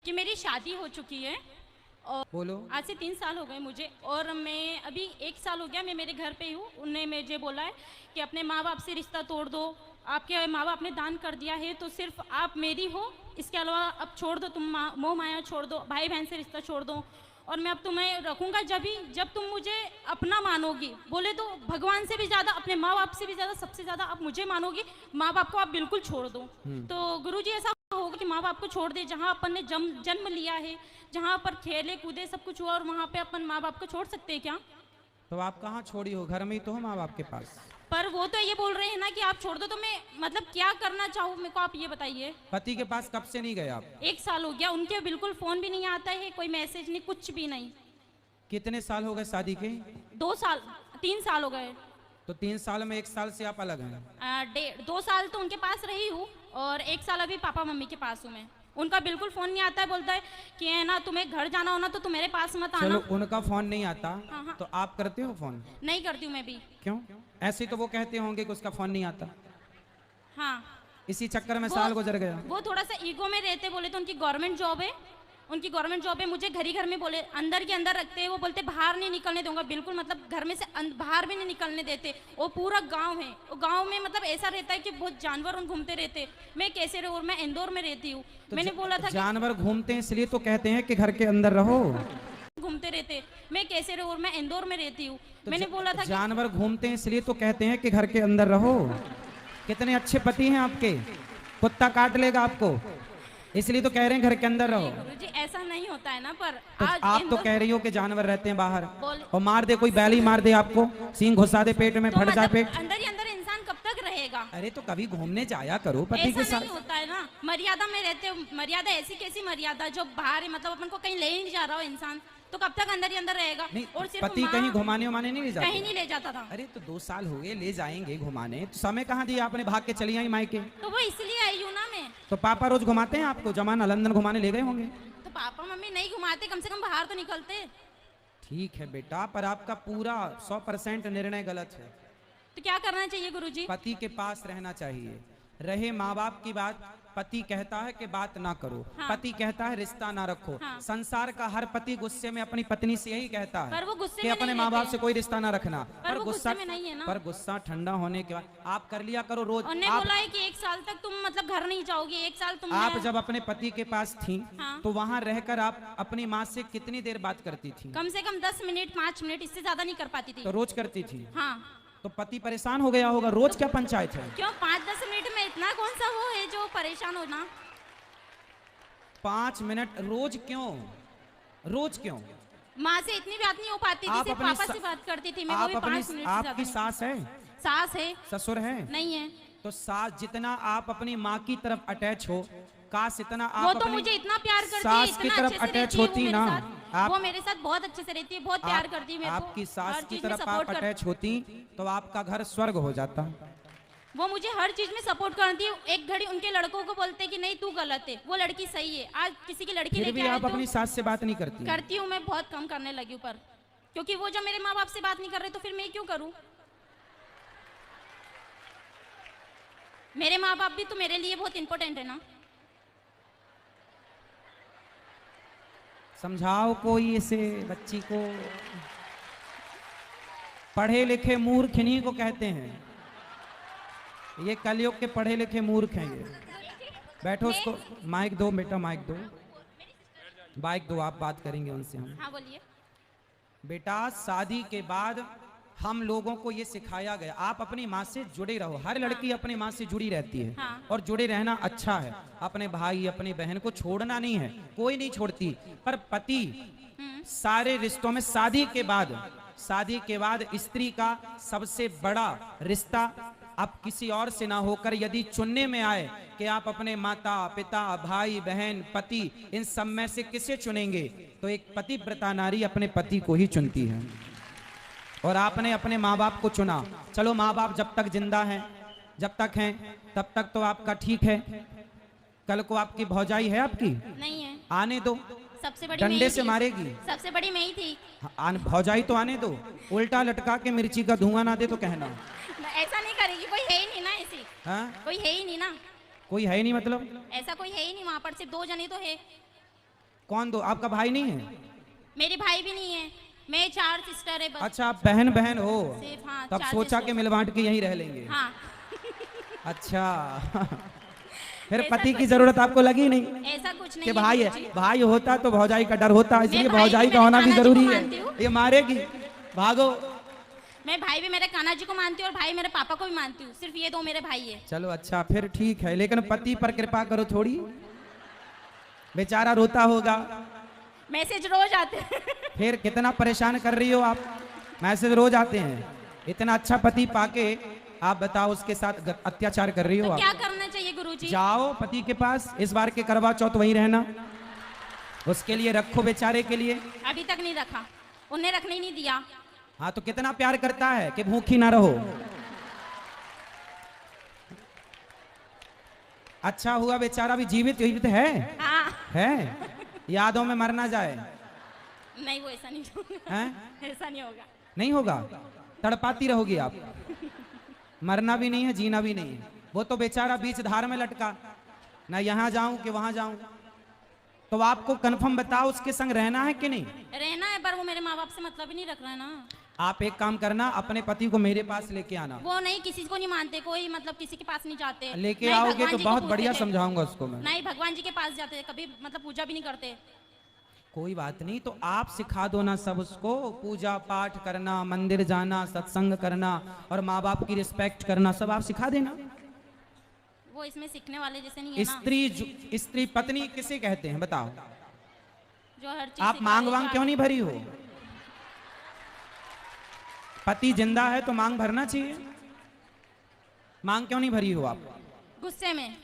कि मेरी शादी हो चुकी है और बोलो। आज से 3 साल हो गए मुझे, और मैं अभी 1 साल हो गया मैं मेरे घर पे ही हूँ। उन्होंने मुझे बोला है कि अपने माँ बाप से रिश्ता तोड़ दो, आपके माँ बाप ने दान कर दिया है तो सिर्फ आप मेरी हो, इसके अलावा अब छोड़ दो, तुम मोह माया छोड़ दो, भाई बहन से रिश्ता छोड़ दो, और मैं अब तुम्हें रखूंगा जब तुम मुझे अपना मानोगी। बोले तो भगवान से भी ज़्यादा, अपने माँ बाप से भी ज़्यादा, सबसे ज़्यादा आप मुझे मानोगी, माँ बाप को आप बिल्कुल छोड़ दो। तो गुरुजी ऐसा होगा कि माँ बाप को छोड़ दे, जहाँ अपन ने जन्म लिया है, जहाँ पर खेले कूदे सब कुछ हुआ, और वहाँ पे अपन माँ बाप को छोड़ सकते हैं क्या? तो आप कहाँ छोड़ी हो? घर में ही तो हो माँ बाप के पास। पर वो तो ये बोल रहे हैं ना कि आप छोड़ दो, तो मैं मतलब क्या करना चाहूँ मेरे को आप ये बताइए। पति के पास कब से नहीं गए आप? 1 साल हो गया, उनके बिल्कुल फोन भी नहीं आता है, कोई मैसेज नहीं, कुछ भी नहीं। कितने साल हो गए शादी के? 2 साल 3 साल हो गए। तो 3 साल में 1 साल से आप अलग हैं। 2 साल तो उनके पास रही हूँ, और 1 साल अभी पापा मम्मी के पास हूँ मैं। उनका बिल्कुल फोन नहीं आता है, बोलता है कि है ना तुम्हें घर जाना हो ना तो तुम मेरे पास मत आना। चलो उनका फोन नहीं आता, हाँ, हाँ। तो आप करते हो फोन? नहीं करती हूँ मैं भी। क्यों? ऐसे तो वो कहते होंगे कि उसका फोन नहीं आता। हाँ, इसी चक्कर में वो- साल गुजर गया। वो थोड़ा सा ईगो में रहते, बोले तो उनकी गवर्नमेंट जॉब है, उनकी गवर्नमेंट जॉब है, मुझे घर ही घर में बोले अंदर के अंदर रखते हैं। वो बोलते बाहर नहीं निकलने दूंगा बिल्कुल, मतलब घर में से बाहर भी नहीं निकलने देते। वो पूरा गांव है, वो गांव में मतलब ऐसा रहता है कि बहुत जानवर उन घूमते रहते। मैं कैसे रहूँ, मैं इंदौर में रहती हूँ। तो मैंने बोला था जानवर घूमते हैं इसलिए तो कहते हैं कि घर के अंदर रहो। घूमते रहते, मैं कैसे रहूँ, मैं इंदौर में रहती हूँ। तो मैंने बोला था जानवर घूमते हैं इसलिए तो कहते हैं कि घर के अंदर रहो। कितने अच्छे पति हैं आपके, कुत्ता काट लेगा आपको, इसलिए तो कह रहे हैं घर के अंदर रहो। गुरुजी ऐसा नहीं होता है ना, पर तो आज आप तो इंदौर कह रही हो कि जानवर रहते हैं बाहर, बोल- और मार दे, कोई बैल ही मार दे आपको, सींग घुसा दे पेट में, तो फट जाए मतलब पेट। अंदर ही अंदर इंसान कब तक रहेगा? अरे तो कभी घूमने जाया करो पति ऐसा के साथ। नहीं होता है ना, मर्यादा में रहते हो। मर्यादा ऐसी कैसी मर्यादा जो बाहर है, मतलब अपन को कहीं ले ही नहीं जा रहा हो इंसान, तो कब तक अंदर ही अंदर रहेगा? नहीं, और सिर्फ पति माँ कहीं घुमाने उमाने नहीं ले जाते? कहीं नहीं ले जाता था। अरे तो 2 साल हो गए, ले जाएंगे घुमाने, तो समय कहाँ दिया आपने, भाग के चली आई मायके? तो वो इसलिए आई हूँ ना मैं। तो पापा रोज घुमाते हैं आपको? जमाना लंदन घुमाने ले गए होंगे। तो पापा मम्मी नहीं घुमाते, कम से कम बाहर तो निकलते। ठीक है बेटा, पर आपका पूरा 100% निर्णय गलत है। तो क्या करना चाहिए गुरुजी? पति के पास रहना चाहिए। रहे माँ बाप की बात, पति कहता है कि बात ना करो, हाँ। पति कहता है रिश्ता ना रखो। हाँ। संसार का हर पति गुस्से में अपनी पत्नी से यही कहता है पर वो गुस्से कि में अपने नहीं माँ बाप रहते। से कोई रिश्ता ना रखना। पर वो गुस्से में नहीं है ना। पर गुस्सा ठंडा होने के बाद आप कर लिया करो रोज। उन्होंने आप, बोला है कि 1 साल तक तुम मतलब घर नहीं जाओगी, 1 साल तुम आप जब अपने पति के पास थी, हाँ। तो वहाँ रहकर आप अपनी माँ से कितनी देर बात करती थी? कम से कम 10 मिनट 5 मिनट, इससे ज्यादा नहीं कर पाती थी। तो रोज करती थी। हाँ। तो पति परेशान हो गया होगा, रोज क्या पंचायत है? क्यों 5-10 मिनट में इतना कौन सा वो है जो परेशान होना? 5 मिनट रोज क्यों? रोज क्यों? माँ से इतनी बात नहीं हो पाती थी, सिर्फ पापा से बात करती थी मैं, वो भी 5 मिनट से ज्यादा आपकी नहीं। सास है? सास है? ससुर है? नहीं है। तो सास जितना आप अपनी माँ की तरफ अटैच हो, काश इतना आप वो तो अपनी मुझे इतना प्यार करती है, सास की इतना तरफ अच्छे से अटैच रहती है वो होती मेरे ना। साथ। वो मेरे साथ बहुत अच्छे से रहती है, बहुत प्यार करती है मेरे को। आपकी सास हर की चीज में तरफ सपोर्ट आप अटैच होती तो आपका घर स्वर्ग हो जाता। वो मुझे हर चीज में सपोर्ट करती है। एक घड़ी उनके लड़कों को बोलते हैं कि नहीं तू गलत है, वो लड़की सही है। आज किसी की लड़की फिर लेके भी आए आप तो अपनी सास से बात नहीं करती? करती हूँ मैं, बहुत कम करने लगी हूँ, पर क्योंकि वो जब मेरे माँ बाप से बात नहीं कर रहे तो फिर मैं क्यों करूँ? मेरे माँ बाप भी तो मेरे लिए बहुत इंपॉर्टेंट है ना। समझाओ कोई इसे बच्ची को। पढ़े लिखे मूर्ख इन्हीं को कहते हैं, ये कलयुग के पढ़े लिखे मूर्ख हैं ये। बैठो, उसको माइक दो बेटा, माइक दो, माइक दो, आप बात करेंगे उनसे हम। हाँ बोलिए। बेटा शादी के बाद हम लोगों को ये सिखाया गया, आप अपनी माँ से जुड़े रहो। हर लड़की अपनी माँ से जुड़ी रहती है, हाँ। और जुड़े रहना अच्छा है। अपने भाई अपनी बहन को छोड़ना नहीं है, कोई नहीं छोड़ती। पर पति सारे रिश्तों में शादी के बाद स्त्री का सबसे बड़ा रिश्ता अब किसी और से ना होकर यदि चुनने में आए कि आप अपने माता पिता भाई बहन पति इन सब में से किसे चुनेंगे, तो एक पतिव्रता नारी अपने पति को ही चुनती है। और आपने अपने माँ बाप को चुना। चलो माँ बाप जब तक जिंदा हैं, जब तक हैं तब तक तो आपका ठीक है। कल को आपकी भौजाई है आपकी, नहीं है। आने दो, सबसे बड़ी मैं डंडे ही से थी। मारेगी। सबसे बड़ी मैं ही थी। भौजाई तो आने दो, उल्टा लटका के मिर्ची का धुआं ना दे तो कहना। ऐसा नहीं करेगी, कोई है ही नहीं ना ऐसी। हाँ? कोई है ही नहीं ना। कोई है ही नहीं मतलब? ऐसा कोई है ही नहीं वहाँ पर, सिर्फ 2 जने तो है। कौन दो? आपका भाई नहीं है? मेरे भाई भी नहीं है, मैं 4 सिस्टर है बस। अच्छा, आप बहन बहन हो, सिर्फ हाँ, तब 4 सोचा सिस्टर। कि मिल बांट के यहीं रह लेंगे। हाँ। अच्छा। फिर ऐसा पति की कुछ- जरूरत आपको लगी नहीं ऐसा कुछ नहीं कि है भाई है? गुरुजी। भाई होता तो भौजाई का डर होता, इसलिए भाई भौजाई भी का मेरे होना भी कान्हा जी को जरूरी है। मानती हूँ। ये मारेगी, भागो। मैं भाई भी मेरे कान्हा जी को मानती हूँ और भाई मेरे पापा को भी मानती हूँ, सिर्फ ये 2 मेरे भाई है। चलो अच्छा, फिर ठीक है, लेकिन पति पर कृपा करो थोड़ी, बेचारा रोता होगा। मैसेज रोज आते हैं। फिर कितना परेशान कर रही हो आप, मैसेज रोज आते हैं। इतना अच्छा पति पाके आप बताओ उसके साथ अत्याचार कर रही हो तो आप। क्या करना चाहिए गुरुजी? जाओ पति के पास, इस बार के करवा चौथ वहीं रहना, उसके लिए रखो बेचारे के लिए। अभी तक नहीं रखा, उन्हें रखने ही नहीं दिया। हाँ तो कितना प्यार करता है कि भूखी ना रहो। अच्छा हुआ बेचारा भी जीवित जीवित हाँ। है, यादों में मर ना जाए। नहीं, वो ऐसा नहीं होगा। हैं? ऐसा नहीं होगा। नहीं होगा, तड़पाती रहोगी आप। मरना भी नहीं है, जीना भी नहीं है। वो तो बेचारा बीच धार में लटका, ना यहाँ जाऊं कि वहां जाऊं। तो आपको कंफर्म बताओ उसके संग रहना है कि नहीं? रहना है, पर वो मेरे माँ बाप से मतलब ही नहीं रख रहा है ना। आप एक काम करना, अपने पति को मेरे पास लेके आना। वो नहीं, किसी को नहीं मानते, कोई मतलब किसी के पास नहीं जाते। लेके नहीं, आओगे भगवान तो जी को बहुत पूजते बढ़िया थे। समझाऊंगा उसको मैं। नहीं, भगवान जी के पास जाते, कभी मतलब पूजा भी नहीं करते। कोई बात नहीं, तो आप सिखा दो ना सब उसको, पूजा पाठ करना, मंदिर जाना, सत्संग करना और माँ बाप की रिस्पेक्ट करना, सब आप सिखा देना। वो इसमें सीखने वाले जैसे नहीं है ना। स्त्री पत्नी किसे कहते हैं बताओ? जो हर चीज आप सिखा मांग दे, वांग जो क्यों नहीं भरी हो? पति जिंदा है तो मांग भरना चाहिए। मांग क्यों नहीं भरी हो आप? गुस्से में।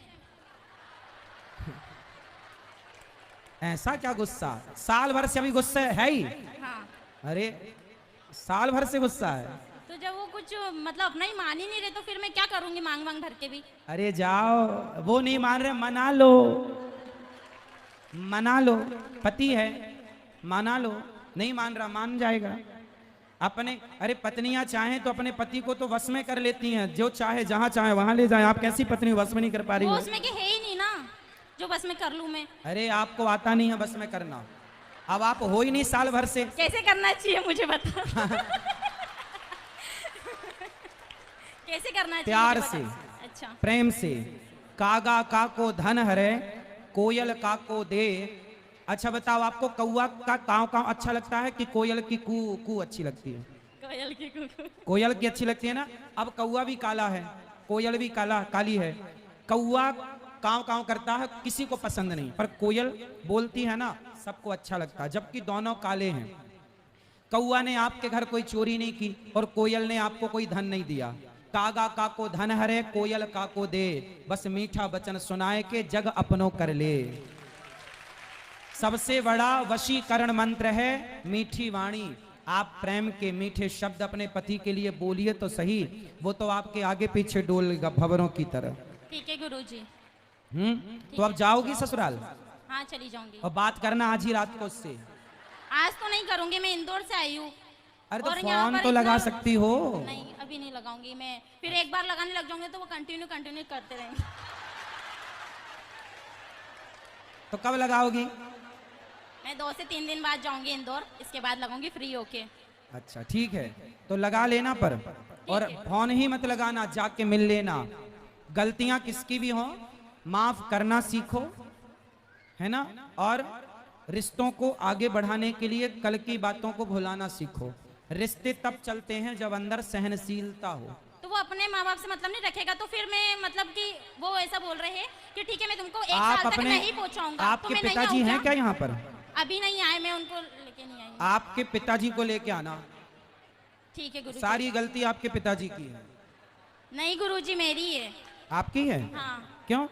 ऐसा क्या गुस्सा? साल भर से अभी गुस्सा है ही? हाँ। अरे साल भर से गुस्सा है? तो जब वो कुछ मतलब अपना ही मान ही नहीं रहे तो फिर मैं क्या करूंगी मांग मांग भर के भी? अरे जाओ, वो नहीं मान रहे, मना लो, मना लो, पति है, मना लो। नहीं मान रहा, मान जाएगा अपने। अरे पत्नियां चाहें तो अपने पति को तो वश में कर लेती हैं, जो चाहे जहां चाहे वहां ले जाए। आप कैसी पत्नी वश में नहीं कर पा रही वो हो? उसमें के है ही नहीं ना, जो बस में कर लूं मैं। अरे आपको आता नहीं है बस में करना, अब आप हो ही नहीं साल भर से। कैसे करना चाहिए मुझे बता। कैसे करना चाहिए प्यार मुझे से, बता। अच्छा। प्रेम से। कागा का को धन हरे, कोयल का को दे। अच्छा बताओ, आपको कौआ का काव काव अच्छा लगता है कि कोयल की कू कू अच्छी लगती है? कोयल की कुकू। कोयल की अच्छी लगती है ना। अब कौआ भी काला है, कोयल भी काली है। कौआ काव काव करता है, किसी को पसंद नहीं, पर कोयल बोलती है ना, सबको अच्छा लगता है, जबकि दोनों काले हैं। कौआ ने आपके घर कोई चोरी नहीं की और कोयल ने आपको कोई धन नहीं दिया। कागा का को धन हरे, कोयल का को दे, बस मीठा वचन सुनाए के जग अपनों कर ले। सबसे बड़ा वशीकरण मंत्र है मीठी वाणी। आप प्रेम के मीठे शब्द अपने पति के लिए बोलिए तो सही, वो तो आपके आगे पीछे डोलेगा भंवरों की तरह। ठीक है गुरुजी। तो अब जाओगी ससुराल? हाँ, चली जाऊंगी। और बात करना आज ही रात को उससे। आज तो नहीं करूंगी, मैं इंदौर से आई हूँ। अरे तो और यहाँ फोन पर तो लगा इतना- सकती हो। नहीं, अभी नहीं लगाऊंगी मैं, फिर एक बार लगाने लग जाऊंगे तो वो कंटिन्यू करते रहेंगे। तो कब लगाओगी? मैं 2 से 3 दिन बाद जाऊंगी इंदौर, इसके बाद लगाऊंगी फ्री होके। अच्छा ठीक है, तो लगा लेना पर, और फोन ही मत लगाना, जाके मिल लेना। गलतियां किसकी भी हो माफ करना सीखो, है ना। और रिश्तों को आगे बढ़ाने के लिए कल की बातों को भुलाना सीखो। रिश्ते तब चलते हैं जब अंदर सहनशीलता हो। तो वो अपने माँ बाप से मतलब नहीं रखेगा तो फिर मैं मतलब कि वो ऐसा बोल रहे हैं कि ठीक है मैं तुमको 1 आप साल तक अपने, नहीं पहुंचाऊंगा। आपके तो मैं नहीं पिताजी आऊंगा। हैं क्या यहाँ पर? अभी नहीं आए, मैं उनको लेके नहीं आई। आपके पिताजी को लेके आना। ठीक है गुरुजी। सारी गलती आपके पिताजी की है। नहीं गुरुजी, मेरी है। आपकी है? हाँ। क्यों?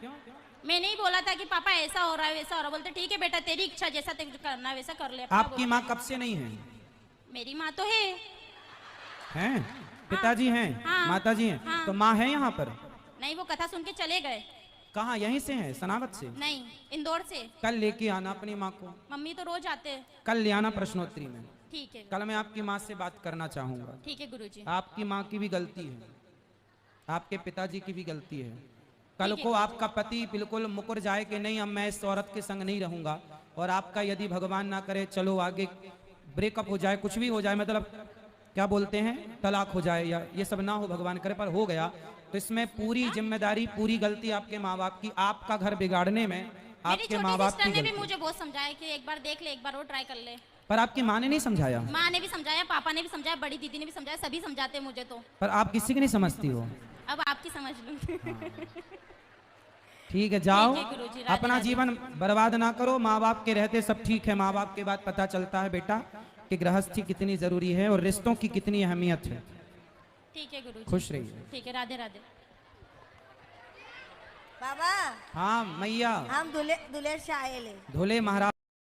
मैं नहीं बोला था कि पापा ऐसा हो रहा है वैसा हो रहा है। बोलते ठीक है बेटा, तेरी इच्छा, जैसा तेरे को करना है वैसा कर ले। आपकी माँ कब से नहीं है? मेरी माँ तो है। हैं? पिताजी हैं? हाँ। माताजी हैं? हाँ। तो माँ है यहाँ पर? नहीं, वो कथा सुन के चले गए। कहाँ? यहीं से हैं, सनावत से? नहीं, इंदौर से। कल लेके आना अपनी माँ को। मम्मी तो रोज आते हैं। कल ले आना प्रश्नोत्तरी में। ठीक है। कल मैं आपकी माँ से बात करना चाहूंगा। ठीक है गुरुजी। आपकी माँ की भी गलती है, आपके पिताजी की भी गलती है। कल ठीक को है। आपका पति बिल्कुल मुकर जाए कि नहीं अब मैं इस औरत के संग नहीं रहूंगा, और आपका यदि भगवान ना करे चलो आगे ब्रेकअप हो जाए, कुछ भी हो जाए, मतलब क्या बोलते हैं, तलाक हो जाए या ये सब ना हो, भगवान करे, पर हो गया, तो इसमें पूरी जिम्मेदारी, पूरी गलती आपके माँ बाप की, आपका घर बिगाड़ने में मेरी आपके छोटी माँ बाप सिस्टर की ने भी गलती। मुझे बहुत समझाया कि एक बार देख ले, एक बार और ट्राई कर ले। पर आपकी माँ ने नहीं समझाया? माँ ने भी समझाया, पापा ने भी समझाया, बड़ी दीदी ने भी समझाया, सभी समझाते हैं मुझे तो। पर आप किसी की नहीं समझती हो। अब आपकी समझ लूंगी। ठीक है, जाओ, ठीक है गुरुजी, राधे अपना राधे। जीवन बर्बाद ना करो। माँ बाप के रहते सब ठीक है, माँ बाप के बाद पता चलता है बेटा कि गृहस्थी कितनी जरूरी है और रिश्तों की कितनी अहमियत है। ठीक है गुरुजी। खुश रहिए। ठीक है, राधे राधे। बाबा हाँ मैया, हम दुलेर से आए ले। धोले महाराज